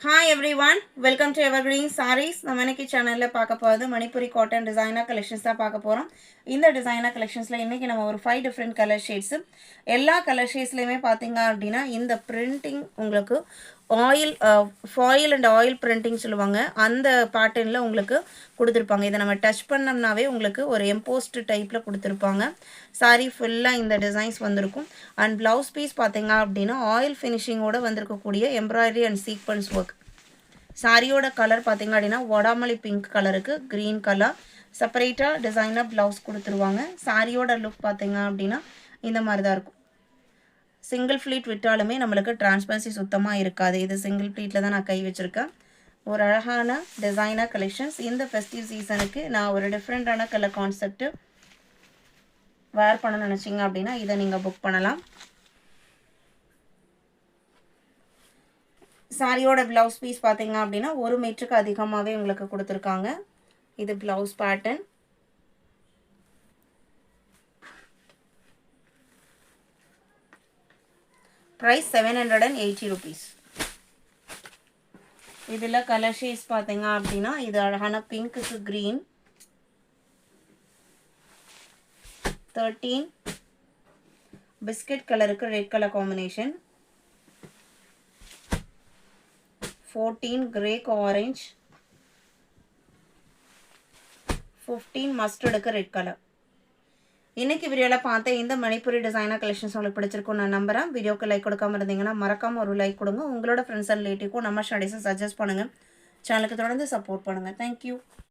Hi everyone, welcome to Evergreen Sarees. நம்ம இன்னைக்கு சேனல்ல பார்க்க போறது மணிப்புரி காட்டன் டிசைனர் கலெக்ஷன்ஸ் தான் பார்க்க போறோம். இந்த டிசைனர் கலெக்ஷன்ஸ்ல இன்னைக்கு நம்ம ஒரு 5 டிஃபரண்ட் கலர் ஷேட்ஸ் எல்லா கலர் ஷேட்ஸ்லயுமே பாத்தீங்க அப்படினா இந்த பிரிண்டிங் உங்களுக்கு ஃபாயில் அண்ட் ஆயில் பிரிண்டிங் சொல்லுவாங்க. அந்த பேட்டர்ன்ல உங்களுக்கு கொடுத்திருப்பாங்க. இத நம்ம டச் பண்ணோம்னாவே உங்களுக்கு ஒரு எம்போஸ்ட் டைப்ல கொடுத்திருப்பாங்க. saree ஃபுல்லா இந்த டிசைன்ஸ் வந்திருக்கும். அண்ட் ப்ளவுஸ் பீஸ் பாத்தீங்க அப்படினா ஆயில் ஃபினிஷிங்கோட வந்திருக்க கூடிய எம்ப்ராய்டரி அண்ட் சீக்வென்ஸ் ஒர்க். சாரியோட கலர் பார்த்தீங்க அப்படின்னா வடாமல்லி பிங்க் கலருக்கு க்ரீன் கலர் செப்பரேட்டாக டிசைனர் ப்ளவுஸ் கொடுத்துருவாங்க. சாரியோட லுக் பார்த்தீங்க அப்படின்னா இந்த மாதிரி தான் இருக்கும். சிங்கிள் ஃப்ளீட் விட்டாலுமே நம்மளுக்கு டிரான்ஸ்பரன்சி சுத்தமாக இருக்காது. இது சிங்கிள் ஃப்ளீட்டில் தான் நான் கை வச்சுருக்கேன். ஒரு அழகான டிசைனர் கலெக்ஷன்ஸ். இந்த ஃபெஸ்டிவ் சீசனுக்கு நான் ஒரு டிஃப்ரெண்ட்டான கலர் கான்செப்ட் வேர் பண்ண நினச்சிங்க அப்படின்னா இதை நீங்கள் புக் பண்ணலாம். சாரியோட ப்ளவுஸ் பீஸ் பார்த்தீங்க அப்படின்னா 1 மீட்டருக்கு அதிகமாகவே உங்களுக்கு கொடுத்துருக்காங்க. இது ப்ளவுஸ் பேட்டர்ன். Price 780 rupees. இதில் கலர் ஷேட்ஸ் பார்த்தீங்க அப்படின்னா இது அழகான பிங்க்குக்கு க்ரீன், 13 பிஸ்கட் கலருக்கு ரெட் கலர் காம்பினேஷன், 14 கிரேக் ஆரஞ்ச், 15 மஸ்டர்டுக்கு ரெட் கலர். இன்னைக்கு வீடியோவில் பார்த்த இந்த மணிப்புரி டிசைனர் கலெக்ஷன்ஸ் உங்களுக்கு பிடிச்சிருக்கும் நான் நம்புறேன். வீடியோக்கு லைக் கொடுக்காம இருந்தீங்கன்னா மறக்காம ஒரு லைக் கொடுங்க. உங்களோட ஃப்ரெண்ட்ஸ் அண்ட் ரிலேட்டிவ்க்கும் நம்ம ஸ்டடீஸை சஜஸ்ட் பண்ணுங்கள். சேனலுக்கு தொடர்ந்து சப்போர்ட் பண்ணுங்கள். தேங்க்யூ.